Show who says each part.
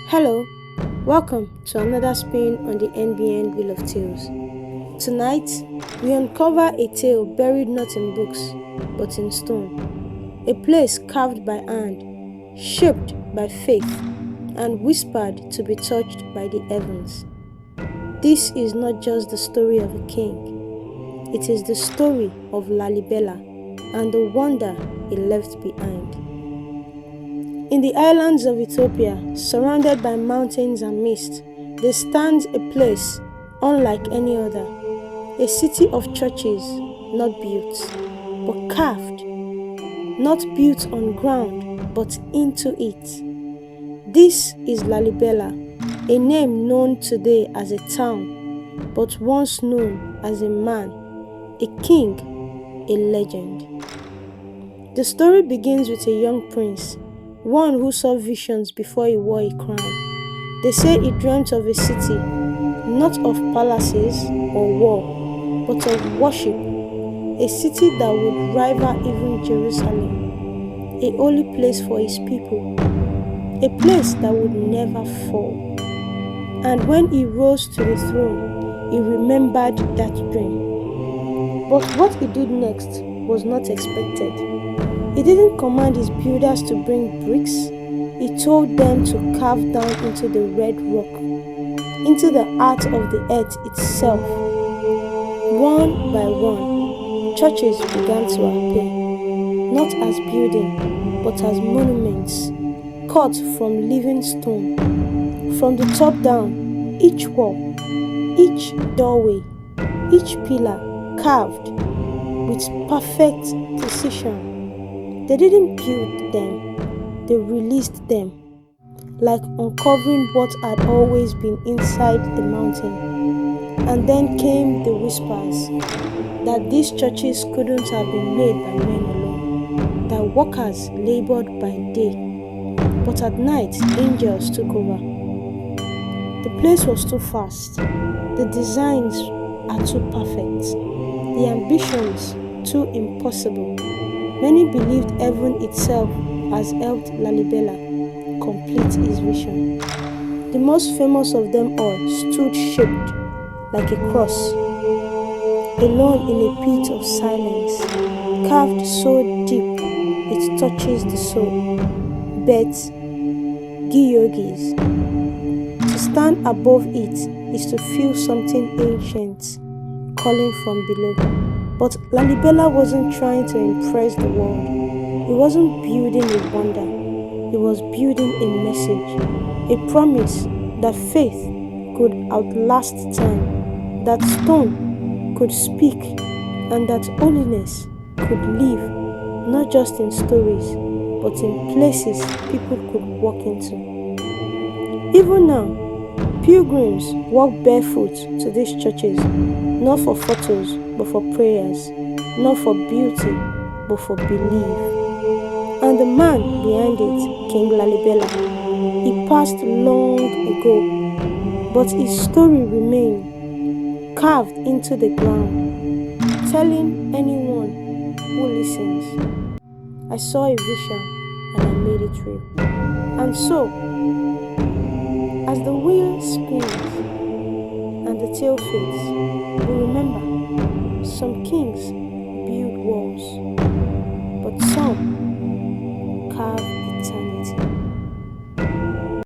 Speaker 1: Hello, welcome to another spin on the NBN Wheel of Tales. Tonight, we uncover a tale buried not in books, but in stone. A place carved by hand, shaped by faith, and whispered to be touched by the heavens. This is not just the story of a king. It is the story of Lalibela and the wonder he left behind. In the islands of Ethiopia, surrounded by mountains and mist, there stands a place unlike any other, a city of churches not built, but carved, not built on ground, but into it. This is Lalibela, a name known today as a town, but once known as a man, a king, a legend. The story begins with a young prince, one who saw visions before he wore a crown. They say he dreamt of a city, not of palaces or war, but of worship, a city that would rival even Jerusalem, a holy place for his people, a place that would never fall. And when he rose to the throne, he remembered that dream. But what he did next was not expected. He didn't command his builders to bring bricks. He told them to carve down into the red rock, into the heart of the earth itself. One by one, churches began to appear, not as buildings, but as monuments, cut from living stone. From the top down, each wall, each doorway, each pillar carved with perfect precision. They didn't build them, they released them, like uncovering what had always been inside the mountain. And then came the whispers that these churches couldn't have been made by men alone, that workers labored by day, but at night angels took over. The place was too fast, the designs are too perfect, the ambitions too impossible. Many believed heaven itself has helped Lalibela complete his vision. The most famous of them all stood shaped like a cross, alone in a pit of silence, carved so deep it touches the soul. Bet Giyogis. To stand above it is to feel something ancient calling from below. But Lalibela wasn't trying to impress the world. He wasn't building a wonder. He was building a message, a promise that faith could outlast time, that stone could speak, and that holiness could live not just in stories, but in places people could walk into. Even now, pilgrims walk barefoot to these churches, not for photos, but for prayers, not for beauty, but for belief. And the man behind it, King Lalibela, he passed long ago, but his story remained carved into the ground, telling anyone who listens, I saw a vision and I made it real. And so, as the wheel spins and the tail fades, we remember some kings build walls, but some